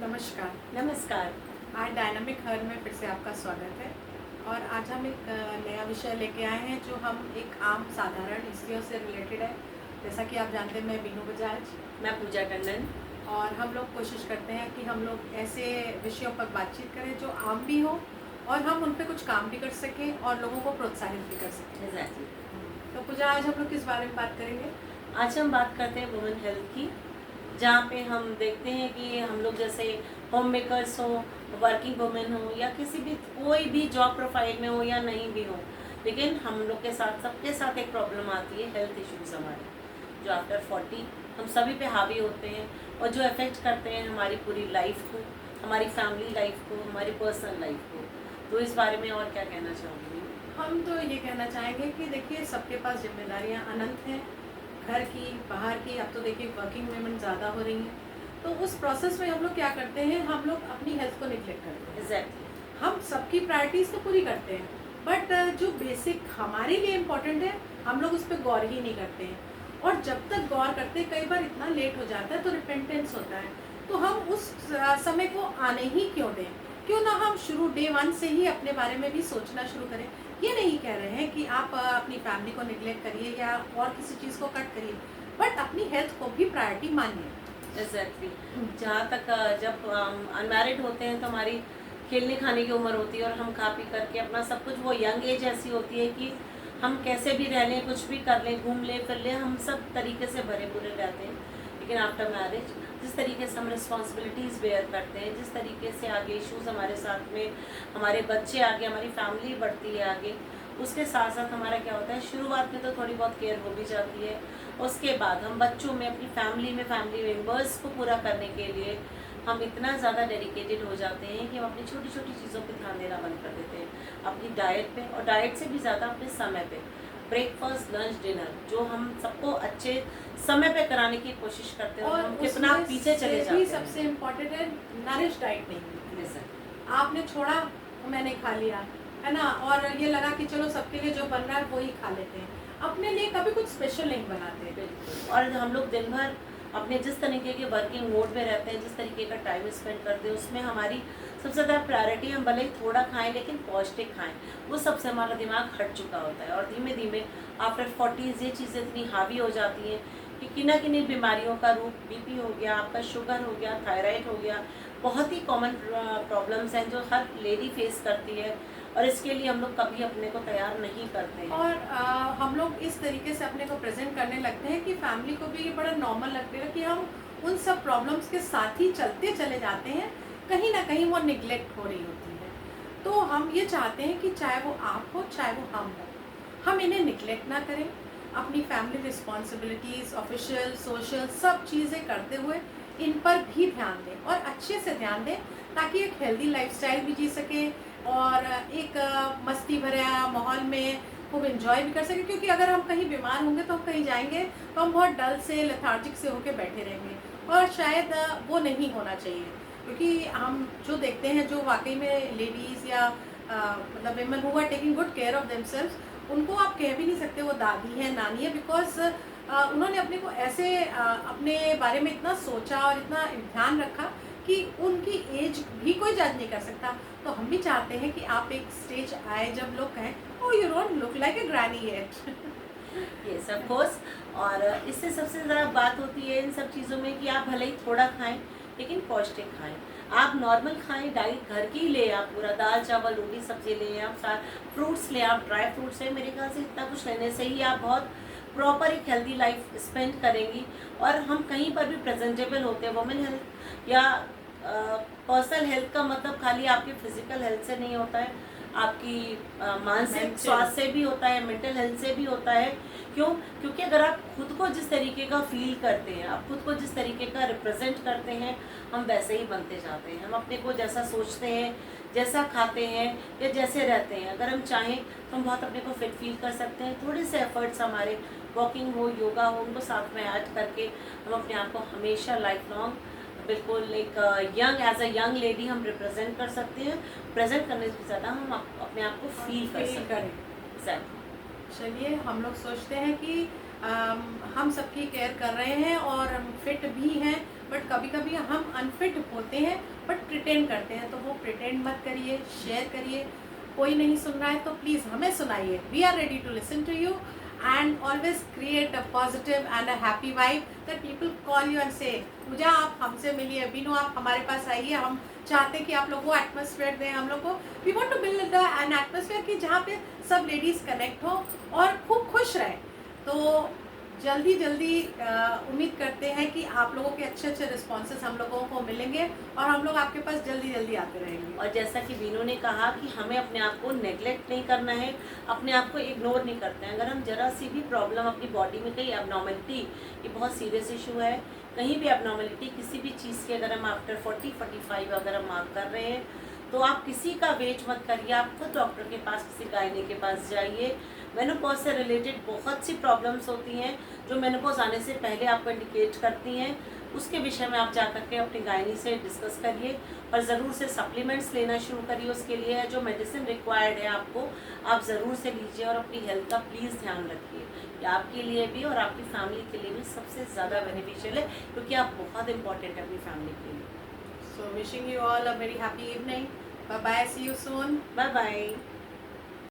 नमस्कार। नमस्कार। आज डायनामिक हर में फिर से आपका स्वागत है। और आज हम एक नया विषय लेके आए हैं जो हम एक आम साधारण स्त्रियों से रिलेटेड है। जैसा कि आप जानते हैं, मैं बीनू बजाज मैं पूजा टंडन। और हम लोग कोशिश करते हैं कि हम लोग ऐसे विषयों पर बातचीत करें जो आम भी हो और हम उन पर कुछ काम भी कर सकें और लोगों को प्रोत्साहित भी कर सकें। एग्जैक्टली। तो पूजा, आज हम लोग किस बारे में बात करेंगे? आज हम बात करते हैं वुमेन हेल्थ की, जहाँ पे हम देखते हैं कि हम लोग जैसे होम मेकर्स हो, वर्किंग वुमेन हो या किसी भी कोई भी जॉब प्रोफाइल में हो या नहीं भी हो, लेकिन हम लोग के साथ सबके साथ एक प्रॉब्लम आती है, हेल्थ इश्यूज हमारे जो आफ्टर 40 हम सभी पे हावी होते हैं और जो अफेक्ट करते हैं हमारी पूरी लाइफ को, हमारी फैमिली लाइफ को, हमारी पर्सनल लाइफ को। तो इस बारे में और क्या कहना चाहूँगी? हम तो ये कहना चाहेंगे कि देखिए, सबके पास जिम्मेदारियां अनंत हैं, घर की, बाहर की। अब तो देखिए वर्किंग वुमेन ज़्यादा हो रही हैं, तो उस प्रोसेस में हम लोग क्या करते हैं, हम लोग अपनी हेल्थ को निगलेक्ट करते हैं। एग्जैक्टली। हम सबकी प्रायोरिटीज़ तो पूरी करते हैं, बट जो बेसिक हमारे लिए इम्पोर्टेंट है, हम लोग उस पर गौर ही नहीं करते हैं। और जब तक गौर करते हैं, कई बार इतना लेट हो जाता है तो रिपेंटेंस होता है। तो हम उस समय को आने ही क्यों दें? क्यों ना हम शुरू डे वन से ही अपने बारे में भी सोचना शुरू करें। ये नहीं कह रहे हैं कि आप अपनी फैमिली को निगलेक्ट करिए या और किसी चीज़ को कट करिए, बट अपनी हेल्थ को भी प्रायोरिटी मानिए। एग्जैक्टली। जहाँ तक जब अनमैरिड होते हैं तो हमारी खेलने खाने की उम्र होती है और हम खा पी करके अपना सब कुछ, वो यंग एज ऐसी होती है कि हम कैसे भी रह लें, कुछ भी कर लें, घूम लें फिर लें, हम सब तरीके से भरे पूरे रहते हैं। लेकिन आफ्टर मैरिज जिस तरीके से हम रिस्पॉन्सिबिलिटीज़ बेयर करते हैं, जिस तरीके से आगे इश्यूज़ हमारे साथ में, हमारे बच्चे आगे, हमारी फैमिली बढ़ती है आगे, उसके साथ साथ हमारा क्या होता है, शुरुआत में तो थोड़ी बहुत केयर हो भी जाती है। उसके बाद हम बच्चों में, अपनी फैमिली में, फैमिली मेम्बर्स को पूरा करने के लिए हम इतना ज़्यादा डेडिकेटेड हो जाते हैं कि हम अपनी छोटी छोटी चीज़ों पे ध्यान देना बंद कर देते हैं, अपनी डाइट पे, और डाइट से भी ज़्यादा अपने समय पे, ब्रेकफास्ट, लंच, डिनर जो हम सबको अच्छे समय पे कराने की कोशिश करते हैं और हम कितना उसमें पीछे चले से जाते भी हैं। सबसे इम्पोर्टेंट है, नरिश डाइट नहीं मिलती है। जैसे आपने छोड़ा तो मैंने खा लिया, है ना, और ये लगा कि चलो सबके लिए जो बन रहा है वो ही खा लेते हैं, अपने लिए कभी कुछ स्पेशल नहीं बनाते। बिल्कुल। और हम लोग दिन भर अपने जिस तरीके के वर्किंग मोड में रहते हैं, जिस तरीके का टाइम स्पेंड करते हैं, उसमें हमारी सबसे ज़्यादा प्रायोरिटी, हम भले ही थोड़ा खाएं लेकिन पौष्टिक खाएं, वो सबसे हमारा दिमाग हट चुका होता है। और धीमे धीमे आफ्टर 40s ये चीज़ें इतनी हावी हो जाती हैं कि किन्हीं किन्हीं बीमारियों का रूप, बीपी हो गया, आपका शुगर हो गया, थायराइड हो गया, बहुत ही कॉमन प्रॉब्लम्स हैं जो हर लेडी फेस करती है, और इसके लिए हम लोग कभी अपने को तैयार नहीं करते हैं। और हम लोग इस तरीके से अपने को प्रेजेंट करने लगते हैं कि फैमिली को भी ये बड़ा नॉर्मल लगता है कि हम उन सब प्रॉब्लम्स के साथ ही चलते चले जाते हैं, कहीं ना कहीं वो निगलेक्ट हो रही होती है। तो हम ये चाहते हैं कि चाहे वो आप हो चाहे वो हम हो, हम इन्हें निगलेक्ट ना करें। अपनी फैमिली रिस्पॉन्सिबिलिटीज़, ऑफिशियल, सोशल, सब चीज़ें करते हुए इन पर भी ध्यान दें और अच्छे से ध्यान दें, ताकि एक हेल्दी लाइफस्टाइल भी जी सके और एक मस्ती भरा माहौल में खूब एंजॉय भी कर सके। क्योंकि अगर हम कहीं बीमार होंगे तो हम कहीं जाएंगे तो हम बहुत डल से, लेथार्जिक से होकर बैठे रहेंगे, और शायद वो नहीं होना चाहिए। क्योंकि हम जो देखते हैं, जो वाकई में लेडीज़ या मतलब women who are taking good care of themselves, उनको आप कह भी नहीं सकते वो दादी है, नानी है, बिकॉज उन्होंने अपने को ऐसे अपने बारे में इतना सोचा और इतना ध्यान रखा कि उनकी एज भी कोई जज नहीं कर सकता। तो हम भी चाहते हैं कि आप एक स्टेज आए जब लोग कहें, oh you don't look like a granny yet. Yes of course. और इससे सबसे ज़्यादा बात होती है इन सब चीज़ों में कि आप भले ही थोड़ा खाएं लेकिन पौष्टिक खाएं। आप नॉर्मल खाएं, डाइट घर की ले, आप पूरा दाल चावल रोटी सब्जी लें, आप फ्रूट्स लें, आप ड्राई फ्रूट्स लें। मेरे ख्याल से इतना कुछ लेने से ही आप बहुत प्रॉपर एक हेल्दी लाइफ स्पेंड करेंगी। और हम कहीं पर भी प्रेजेंटेबल होते हैं। वुमेन हेल्थ या पर्सनल हेल्थ का मतलब खाली आपकी फिजिकल हेल्थ से नहीं होता है, आपकी मानसिक Mental. स्वास्थ्य से भी होता है, मेंटल हेल्थ से भी होता है। क्यों? क्योंकि अगर आप खुद को जिस तरीके का फील करते हैं, आप खुद को जिस तरीके का रिप्रेजेंट करते हैं, हम वैसे ही बनते जाते हैं। हम अपने को जैसा सोचते हैं, जैसा खाते हैं या जैसे रहते हैं, अगर हम चाहें तो हम बहुत अपने को फिट फील कर सकते हैं। थोड़े से एफर्ट्स हमारे, वॉकिंग हो, योगा हो, उनको साथ में ऐड करके हम अपने आप को हमेशा लाइफ लॉन्ग बिल्कुल एक young, as a young lady हम रिप्रेजेंट कर सकते हैं। प्रेजेंट करने से ज़्यादा हम अपने आप को फील कर सकते हैं। एग्जैक्टली। चलिए, हम लोग सोचते हैं कि हम सबकी केयर कर रहे हैं और हम फिट भी हैं, बट कभी कभी हम अनफिट होते हैं बट प्रिटेंड करते हैं, तो वो प्रिटेंड मत करिए, शेयर करिए। कोई नहीं सुन रहा है तो प्लीज़ हमें सुनाइए, we are ready to listen to you and always create a positive and a happy vibe that people call you and say पूजा आप हमसे मिलिए, बीनू आप हमारे पास आइए, हम चाहते हैं कि आप लोग वो एटमोसफेयर दें हम लोग को। We want to build an atmosphere कि जहाँ पे सब लेडीज़ कनेक्ट हो और खूब खुश रहें। तो जल्दी जल्दी उम्मीद करते हैं कि आप लोगों के अच्छे अच्छे रिस्पॉन्सेस हम लोगों को मिलेंगे और हम लोग आपके पास जल्दी जल्दी आते रहेंगे। और जैसा कि बीनू ने कहा कि हमें अपने आप को नेग्लेक्ट नहीं करना है, अपने आप को इग्नोर नहीं करते हैं। अगर हम जरा सी भी प्रॉब्लम अपनी बॉडी में, कहीं एबनॉर्मलिटी, ये बहुत सीरियस इशू है, कहीं भी एबनॉर्मलिटी किसी भी चीज़ की अगर हम आफ्टर 40-45 अगर हम मार्क कर रहे हैं, तो आप किसी का वेट मत करिए, आप खुद डॉक्टर के पास, किसी गायनी के पास जाइए। मेनोपॉज से रिलेटेड बहुत सी प्रॉब्लम्स होती हैं जो मेनोपॉज आने से पहले आपको इंडिकेट करती हैं। उसके विषय में आप जा कर के अपनी गायनी से डिस्कस करिए और ज़रूर से सप्लीमेंट्स लेना शुरू करिए। उसके लिए जो मेडिसिन रिक्वायर्ड है आपको, आप ज़रूर से लीजिए और अपनी हेल्थ का प्लीज़ ध्यान रखिए। ये आपके लिए भी और आपकी फैमिली के लिए भी सबसे ज़्यादा बेनिफिशियल है, क्योंकि आप बहुत इंपॉर्टेंट है अपनी फैमिली के लिए। So wishing you all a very happy evening. Bye bye. See you soon. Bye bye.